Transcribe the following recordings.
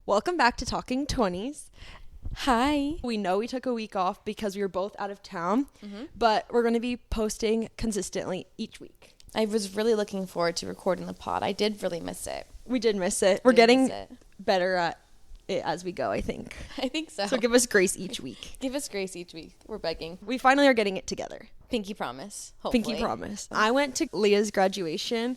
Welcome back to Talking 20s. Hi. We know we took a week off because we were both out of town, but we're going to be posting consistently each week. I was really looking forward to recording the pod. I did really miss it. We did miss it. We're getting better at it as we go, I think. I think so. So give us grace each week. Give us grace each week. We're begging. We finally are getting it together. Pinky promise. Hopefully. Pinky promise. I went to Leah's graduation,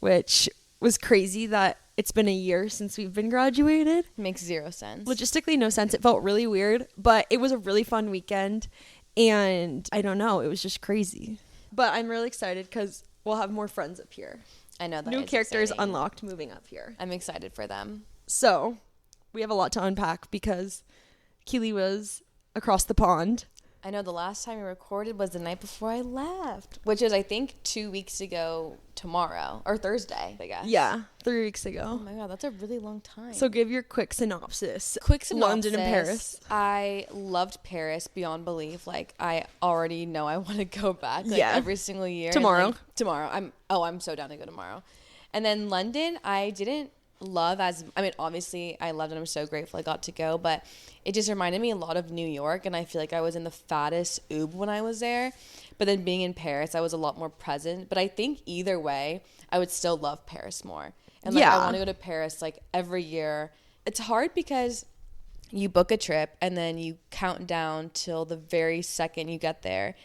which was crazy that it's been a year since we've been graduated. Makes zero sense. Logistically, no sense. It felt really weird, but it was a really fun weekend. And I don't know, it was just crazy. But I'm really excited because we'll have more friends up here. I know that. New characters exciting. unlocked moving up here. I'm excited for them. So we have a lot to unpack because Keely was across the pond. I know the last time we recorded was the night before I left, which is, I think, 2 weeks ago tomorrow, or Thursday, I guess. Yeah, 3 weeks ago. Oh my God, that's a really long time. So give your quick synopsis. London and Paris. I loved Paris beyond belief. Like, I already know I want to go back every single year. Tomorrow. Tomorrow. I'm so down to go tomorrow. And then London, I didn't love obviously I loved it. I'm so grateful I got to go, but it just reminded me a lot of New York, and I feel like I was in the fattest oob when I was there. But then being in Paris, I was a lot more present. But I think either way, I would still love Paris more. And I want to go to Paris like every year. It's hard because you book a trip and then you count down till the very second you get there,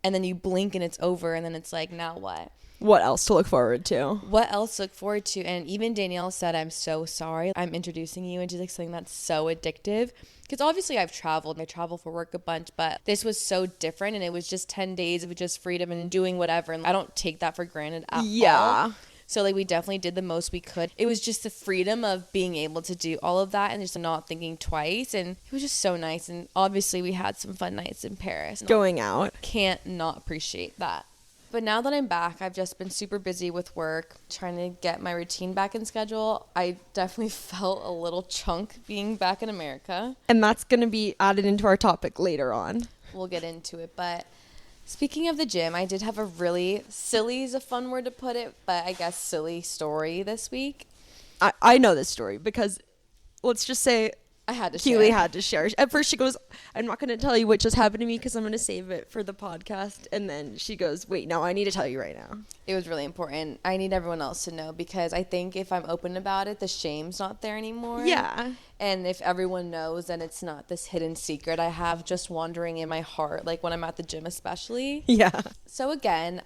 and then you blink and it's over, and then it's like, now what? What else to look forward to? And even Danielle said, I'm so sorry I'm introducing you into like something that's so addictive. Because obviously I've traveled. I travel for work a bunch, but this was so different, and it was just 10 days of just freedom and doing whatever. And I don't take that for granted at all. So like we definitely did the most we could. It was just the freedom of being able to do all of that and just not thinking twice. And it was just so nice. And obviously we had some fun nights in Paris. Going out. Can't not appreciate that. But now that I'm back, I've just been super busy with work, trying to get my routine back in schedule. I definitely felt a little chunk being back in America. And that's going to be added into our topic later on. We'll get into it. But speaking of the gym, I did have a really silly is a fun word to put it, but I guess silly story this week. I know this story because let's just say Keely had to share. At first she goes, I'm not going to tell you what just happened to me because I'm going to save it for the podcast. And then she goes, wait, no, I need to tell you right now. It was really important. I need everyone else to know because I think if I'm open about it, the shame's not there anymore. Yeah. And if everyone knows, then it's not this hidden secret I have just wandering in my heart, like when I'm at the gym especially. Yeah. So again,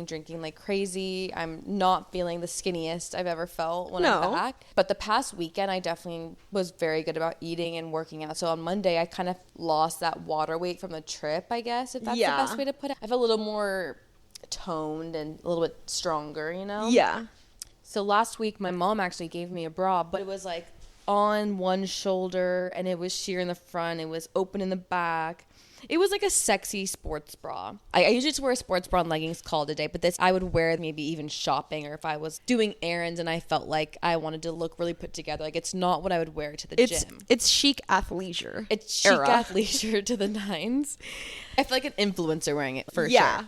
drinking like crazy. I'm not feeling the skinniest I've ever felt when I'm back. But the past weekend, I definitely was very good about eating and working out. So on Monday, I kind of lost that water weight from the trip, I guess, if that's the best way to put it. I felt a little more toned and a little bit stronger, you know? Yeah. So last week, my mom actually gave me a bra, but it was like on one shoulder and it was sheer in the front. It was open in the back. It was like a sexy sports bra. I usually just wear a sports bra and leggings called a day, but this I would wear maybe even shopping or if I was doing errands and I felt like I wanted to look really put together. Like it's not what I would wear to the gym. It's chic athleisure. It's chic athleisure to the nines. I feel like an influencer wearing it for sure.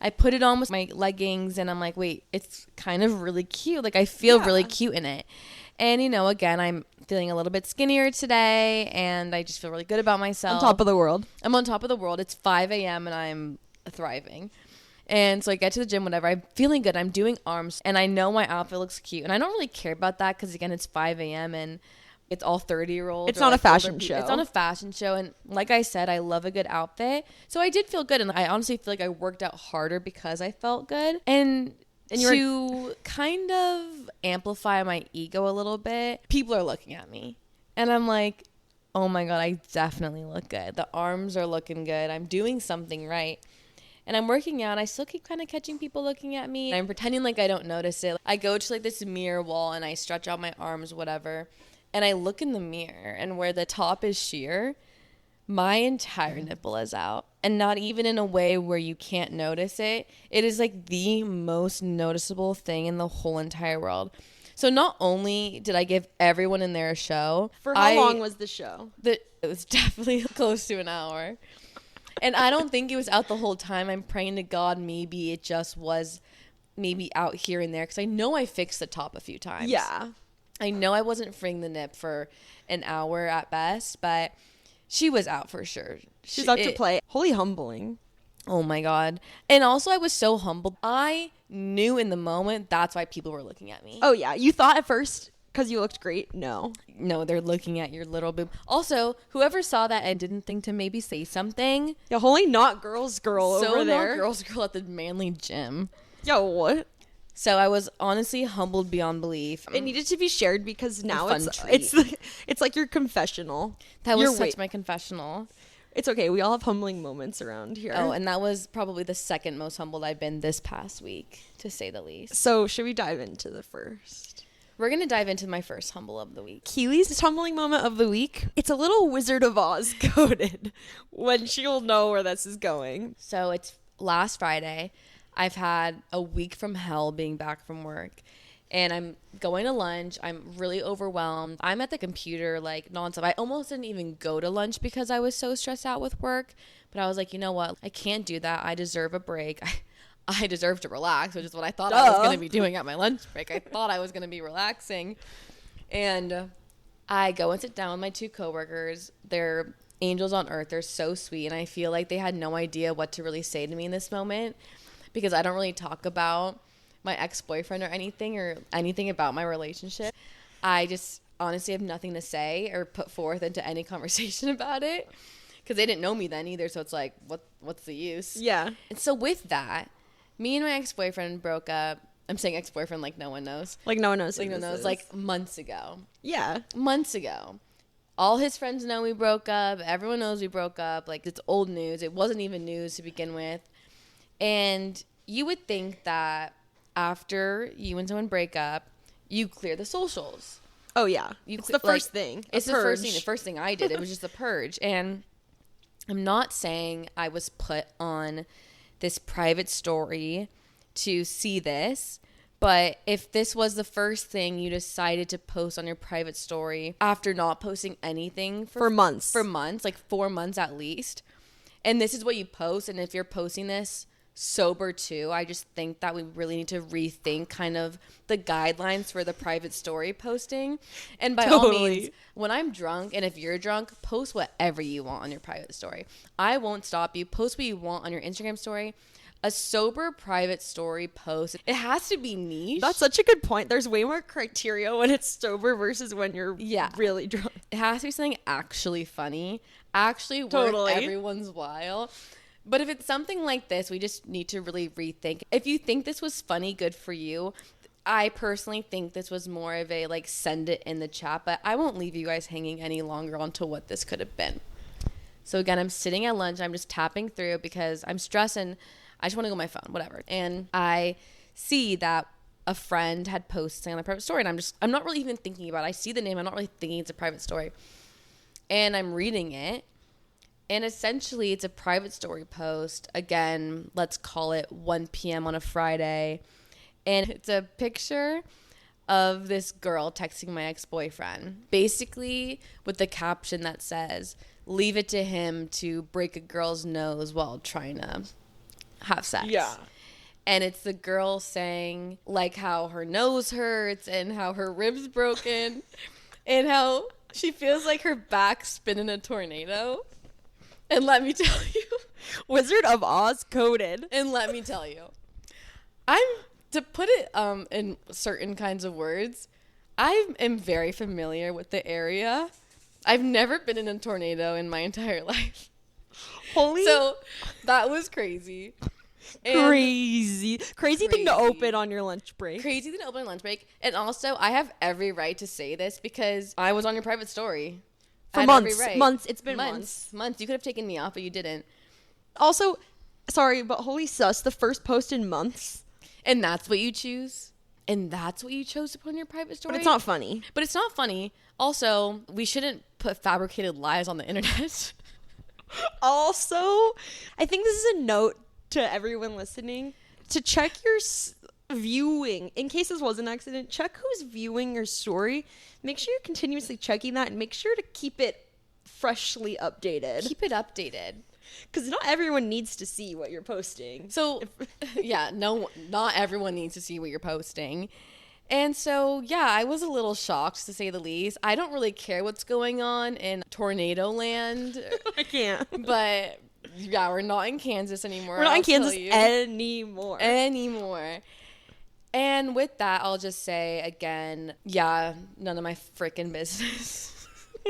I put it on with my leggings and I'm like, wait, it's kind of really cute. Like I feel really cute in it. And, again, I'm feeling a little bit skinnier today, and I just feel really good about myself. On top of the world. I'm on top of the world. It's 5 a.m., and I'm thriving. And so I get to the gym, whatever. I'm feeling good. I'm doing arms, and I know my outfit looks cute. And I don't really care about that because, again, it's 5 a.m., and it's all 30-year-olds. It's not a fashion show. It's not a fashion show. And like I said, I love a good outfit. So I did feel good, and I honestly feel like I worked out harder because I felt good. And to kind of amplify my ego a little bit, people are looking at me. And I'm like, oh my God, I definitely look good. The arms are looking good. I'm doing something right. And I'm working out. I still keep kind of catching people looking at me. I'm pretending like I don't notice it. I go to like this mirror wall and I stretch out my arms, whatever. And I look in the mirror, and where the top is sheer, my entire nipple is out. And not even in a way where you can't notice it. It is like the most noticeable thing in the whole entire world. So not only did I give everyone in there a show. For how long was the show? It was definitely close to an hour. And I don't think it was out the whole time. I'm praying to God maybe it just was maybe out here and there. Because I know I fixed the top a few times. Yeah. I know I wasn't freeing the nip for an hour at best, but she was out for sure. She's out to play. Holy humbling. Oh my God. And also I was so humbled. I knew in the moment that's why people were looking at me. Oh yeah. You thought at first because you looked great? No, they're looking at your little boob. Also, whoever saw that and didn't think to maybe say something. Yeah, holy not girls girl over there. So not girls girl at the manly gym. Yo, what? So I was honestly humbled beyond belief. It needed to be shared because now it's like your confessional. That was such my confessional. It's okay. We all have humbling moments around here. Oh, and that was probably the second most humbled I've been this past week, to say the least. So should we dive into the first? We're going to dive into my first humble of the week. Keely's humbling moment of the week. It's a little Wizard of Oz coded when she'll know where this is going. So it's last Friday. I've had a week from hell being back from work. And I'm going to lunch. I'm really overwhelmed. I'm at the computer like nonstop. I almost didn't even go to lunch because I was so stressed out with work. But I was like, you know what? I can't do that. I deserve a break. I deserve to relax, which is what I thought I was going to be doing at my lunch break. I thought I was going to be relaxing. And I go and sit down with my two coworkers. They're angels on earth. They're so sweet. And I feel like they had no idea what to really say to me in this moment because I don't really talk about my ex-boyfriend or anything about my relationship. I just honestly have nothing to say or put forth into any conversation about it because they didn't know me then either. So it's like, what's the use? Yeah. And so with that, me and my ex-boyfriend broke up. I'm saying ex-boyfriend like no one knows. Like no one knows. Like no one knows. Like months ago. Yeah. Months ago. All his friends know we broke up. Everyone knows we broke up. Like it's old news. It wasn't even news to begin with. And you would think that after you and someone break up, you clear the socials. Oh yeah, it's the first thing. It's the first thing I did. It was just the purge. And I'm not saying I was put on this private story to see this, but if this was the first thing you decided to post on your private story after not posting anything for months, like 4 months at least, and this is what you post, and if you're posting this sober too, I just think that we really need to rethink kind of the guidelines for the private story posting. And by all means, when I'm drunk and if you're drunk, post whatever you want on your private story. I won't stop you. Post what you want on your Instagram story. A sober private story post, it has to be niche. That's such a good point. There's way more criteria when it's sober versus when you're really drunk. It has to be something actually funny, actually worth everyone's while. But if it's something like this, we just need to really rethink. If you think this was funny, good for you. I personally think this was more of a like send it in the chat, but I won't leave you guys hanging any longer onto what this could have been. So again, I'm sitting at lunch. I'm just tapping through because I'm stressed and I just want to go on my phone, whatever. And I see that a friend had posted something on the private story, and I'm not really even thinking about it. I see the name. I'm not really thinking it's a private story. And I'm reading it. And essentially, it's a private story post. Again, let's call it 1 p.m. on a Friday. And it's a picture of this girl texting my ex-boyfriend. Basically, with the caption that says, leave it to him to break a girl's nose while trying to have sex. Yeah. And it's the girl saying, like, how her nose hurts and how her ribs broken and how she feels like her back's spinning a tornado. And let me tell you, Wizard of Oz coded. And let me tell you, to put it in certain kinds of words, I am very familiar with the area. I've never been in a tornado in my entire life. So that was crazy. Crazy thing to open on your lunch break. Crazy thing to open on lunch break. And also, I have every right to say this because I was on your private story. For months. It's been months. You could have taken me off, but you didn't. Also, sorry, but holy sus, the first post in months. And that's what you choose? And that's what you chose to put on your private story? But it's not funny. Also, we shouldn't put fabricated lies on the internet. Also, I think this is a note to everyone listening to check your viewing. In case this was an accident, check who's viewing your story. Make sure you're continuously checking that and make sure to keep it freshly updated. Keep it updated. Because not everyone needs to see what you're posting. So, not everyone needs to see what you're posting. And so, yeah, I was a little shocked, to say the least. I don't really care what's going on in tornado land. I can't. But, yeah, we're not in Kansas anymore. We're not in Kansas anymore. And with that, I'll just say, again, yeah, none of my freaking business.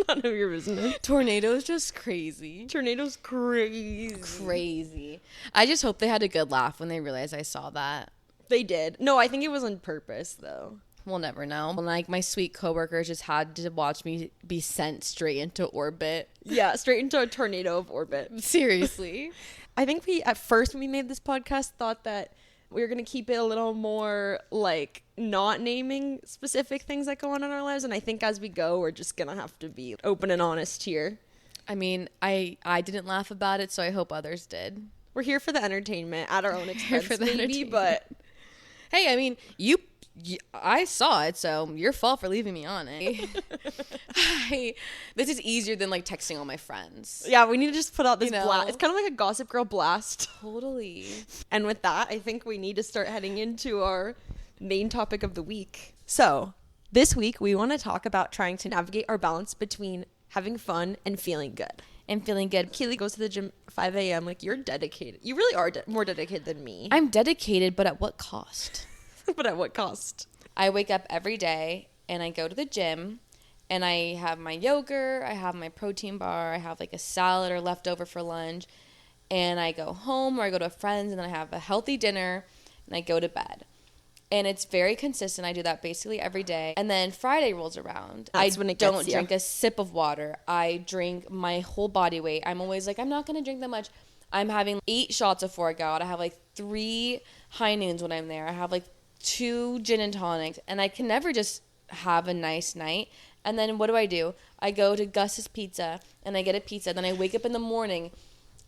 None of your business. Tornadoes just crazy. Tornadoes crazy. Crazy. I just hope they had a good laugh when they realized I saw that. They did. No, I think it was on purpose, though. We'll never know. Like, my sweet coworkers just had to watch me be sent straight into orbit. Yeah, straight into a tornado of orbit. Seriously. I think at first when we made this podcast, thought that we were going to keep it a little more, like, not naming specific things that go on in our lives. And I think as we go, we're just going to have to be open and honest here. I mean, I didn't laugh about it, so I hope others did. We're here for the entertainment at our own expense, maybe, but... Hey, I mean, I saw it, so your fault for leaving me on it. This is easier than, like, texting all my friends. Yeah, we need to just put out this blast. It's kind of like a Gossip Girl blast. Totally. And with that, I think we need to start heading into our main topic of the week. So, this week, we want to talk about trying to navigate our balance between having fun and feeling good. Keely goes to the gym 5 a.m. Like, you're dedicated. You really are more dedicated than me. I'm dedicated, but at what cost? But at what cost? I wake up every day and I go to the gym and I have my yogurt, I have my protein bar, I have like a salad or leftover for lunch, and I go home or I go to a friend's and then I have a healthy dinner and I go to bed. And it's very consistent. I do that basically every day. And then Friday rolls around. That's when it don't drink a sip of water. I drink my whole body weight. I'm always like, I'm not going to drink that much. I'm having 8 shots before I go out. I have like 3 high noons when I'm there. I have like 2 gin and tonics. And I can never just have a nice night. And then what do? I go to Gus's Pizza and I get a pizza. Then I wake up in the morning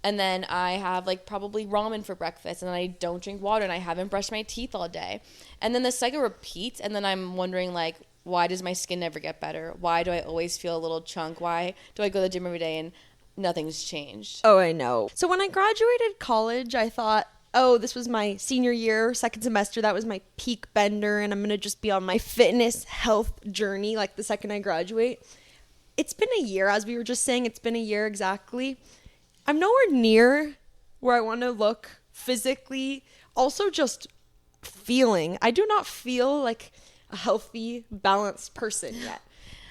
and then I have like probably ramen for breakfast and then I don't drink water and I haven't brushed my teeth all day. And then the cycle repeats and then I'm wondering like, why does my skin never get better? Why do I always feel a little chunk? Why do I go to the gym every day and nothing's changed? Oh, I know. So when I graduated college, I thought, oh, this was my senior year, second semester. That was my peak bender and I'm going to just be on my fitness health journey like the second I graduate. It's been a year, as we were just saying, it's been a year exactly. I'm nowhere near where I want to look physically. Also just feeling. I do not feel like a healthy, balanced person yet.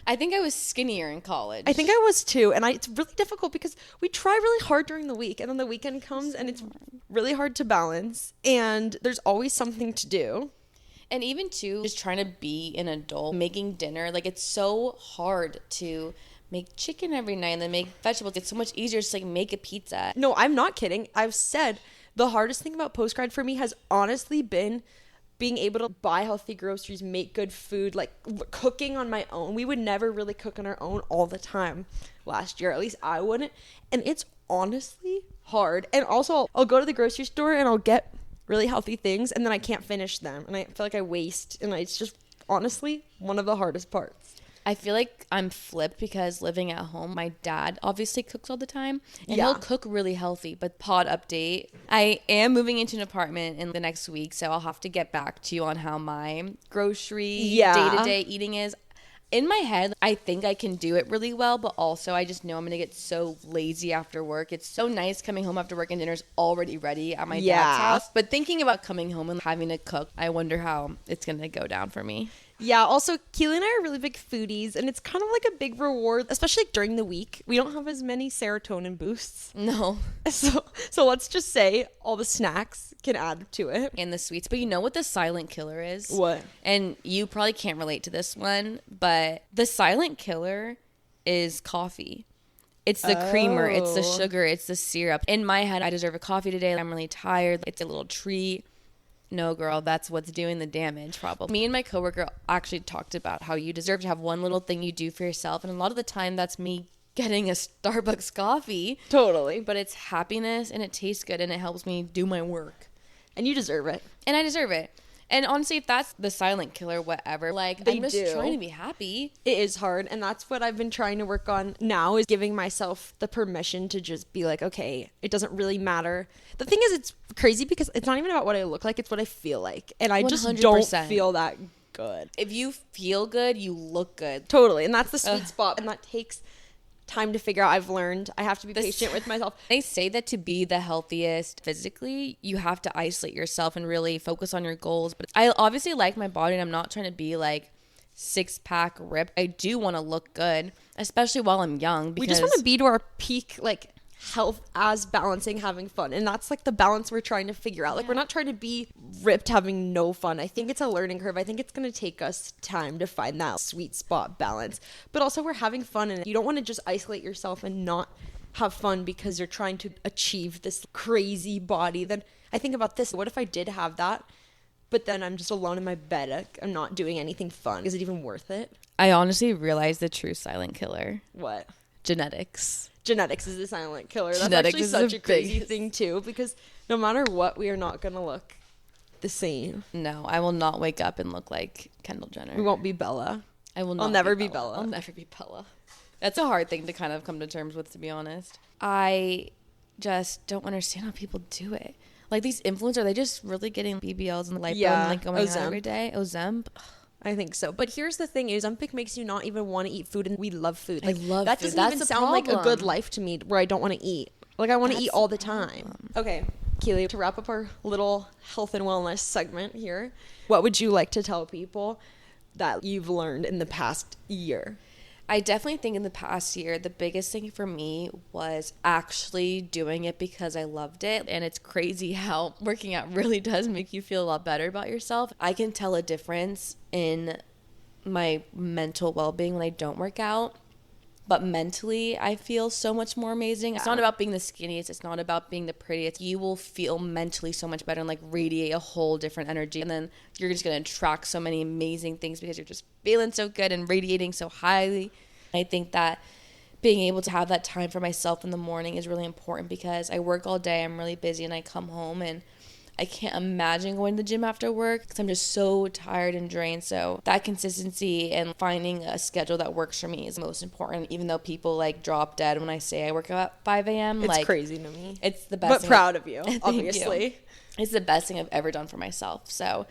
I think I was skinnier in college. I think I was too. And it's really difficult because we try really hard during the week and then the weekend comes and it's really hard to balance. And there's always something to do. And even too, just trying to be an adult, making dinner, like it's so hard to make chicken every night and then make vegetables. It's so much easier to like make a pizza. No, I'm not kidding. I've said the hardest thing about postgrad for me has honestly been being able to buy healthy groceries, make good food, like cooking on my own. We would never really cook on our own all the time last year. At least I wouldn't. And it's honestly hard. And also I'll go to the grocery store and I'll get really healthy things and then I can't finish them. And I feel like I waste. And it's just honestly one of the hardest parts. I feel like I'm flipped because living at home, my dad obviously cooks all the time and he'll cook really healthy. But pod update, I am moving into an apartment in the next week, so I'll have to get back to you on how my grocery day-to-day eating is. In my head, I think I can do it really well, but also I just know I'm going to get so lazy after work. It's so nice coming home after work and dinner's already ready at my dad's house. But thinking about coming home and having to cook, I wonder how it's going to go down for me. Yeah, also, Keely and I are really big foodies, and it's kind of like a big reward, especially during the week. We don't have as many serotonin boosts. No. So let's just say all the snacks can add to it. And the sweets. But you know what the silent killer is? What? And you probably can't relate to this one, but the silent killer is coffee. It's the creamer, it's the sugar, it's the syrup. In my head, I deserve a coffee today. I'm really tired. It's a little treat. No, girl, that's what's doing the damage, probably. Me and my coworker actually talked about how you deserve to have one little thing you do for yourself. And a lot of the time, that's me getting a Starbucks coffee. Totally. But it's happiness, and it tastes good, and it helps me do my work. And you deserve it. And I deserve it. And honestly, if that's the silent killer, whatever, like, I'm just trying to be happy. It is hard. And that's what I've been trying to work on now, is giving myself the permission to just be like, okay, it doesn't really matter. The thing is, it's crazy because it's not even about what I look like. It's what I feel like. And I just 100%. Don't feel that good. If you feel good, you look good. Totally. And that's the sweet spot. And that takes time to figure out. I've learned I have to be patient with myself. They say that to be the healthiest physically, you have to isolate yourself and really focus on your goals. But I obviously like my body, and I'm not trying to be like 6-pack ripped. I do want to look good, especially while I'm young, because we just want to be to our peak like health as balancing having fun, and that's like the balance we're trying to figure out. Like we're not trying to be ripped having no fun. I think it's a learning curve. I think it's going to take us time to find that sweet spot balance, but also we're having fun, and you don't want to just isolate yourself and not have fun because you're trying to achieve this crazy body. Then I think about this: what if I did have that, but then I'm just alone in my bed, I'm not doing anything fun? Is it even worth it? I honestly realized the true silent killer. What? Genetics. Genetics is a silent killer. That's Genetics actually is such a crazy biggest thing too, because no matter what, we are not going to look the same. No, I will not wake up and look like Kendall Jenner. We won't be Bella. I'll never be Bella. I'll never be Bella. That's a hard thing to kind of come to terms with, to be honest. I just don't understand how people do it. Like these influencers, are they just really getting BBLs and the lipo and like going out every day? Ozemp. I think so. But here's the thing: Ozempic makes you not even want to eat food, and we love food. Like, I love that food. doesn't That's even the sound like a problem. good life to me, where I don't want to eat. Like I want to eat all the time. Okay, Keely, to wrap up our little health and wellness segment here, what would you like to tell people that you've learned in the past year? I definitely think in the past year, the biggest thing for me was actually doing it because I loved it. And it's crazy how working out really does make you feel a lot better about yourself. I can tell a difference in my mental well-being when I don't work out. But mentally, I feel so much more amazing. It's not about being the skinniest. It's not about being the prettiest. You will feel mentally so much better and like radiate a whole different energy. And then you're just going to attract so many amazing things because you're just feeling so good and radiating so highly. I think that being able to have that time for myself in the morning is really important because I work all day. I'm really busy and I come home and I can't imagine going to the gym after work because I'm just so tired and drained. So that consistency and finding a schedule that works for me is most important. Even though people like drop dead when I say I work out at 5 a.m. It's like, crazy to me. It's the best. But proud of you, obviously. You. It's the best thing I've ever done for myself. So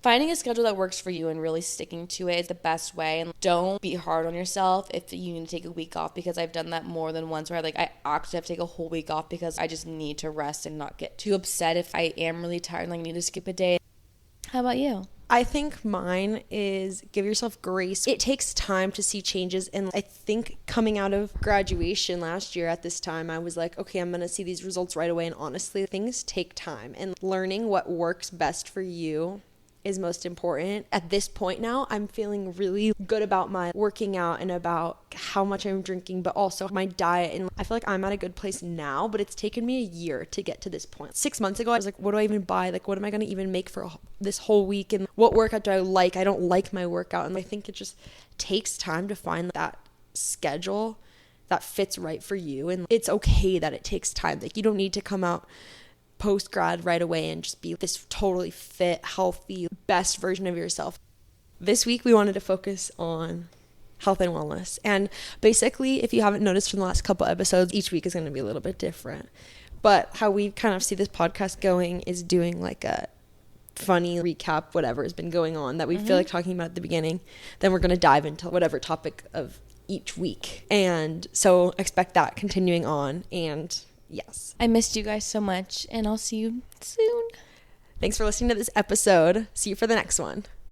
finding a schedule that works for you and really sticking to it is the best way. And don't be hard on yourself if you need to take a week off, because I've done that more than once where I actually have to take a whole week off because I just need to rest and not get too upset if I am really tired and like need to skip a day. How about you? I think mine is give yourself grace. It takes time to see changes. And I think coming out of graduation last year at this time, I was like, okay, I'm going to see these results right away. And honestly, things take time. And learning what works best for you is most important. At this point now, I'm feeling really good about my working out and about how much I'm drinking, but also my diet. And I feel like I'm at a good place now, but it's taken me a year to get to this point. 6 months ago, I was like, what do I even buy? Like, what am I going to even make for this whole week? And what workout do I like? I don't like my workout. And I think it just takes time to find that schedule that fits right for you. And it's okay that it takes time. Like, you don't need to come out post-grad right away and just be this totally fit, healthy, best version of yourself. This week, we wanted to focus on health and wellness. And basically, if you haven't noticed from the last couple episodes, each week is going to be a little bit different. But how we kind of see this podcast going is doing like a funny recap, whatever has been going on that we feel like talking about at the beginning. Then we're going to dive into whatever topic of each week. And so expect that continuing on. And yes. I missed you guys so much, and I'll see you soon. Thanks for listening to this episode. See you for the next one.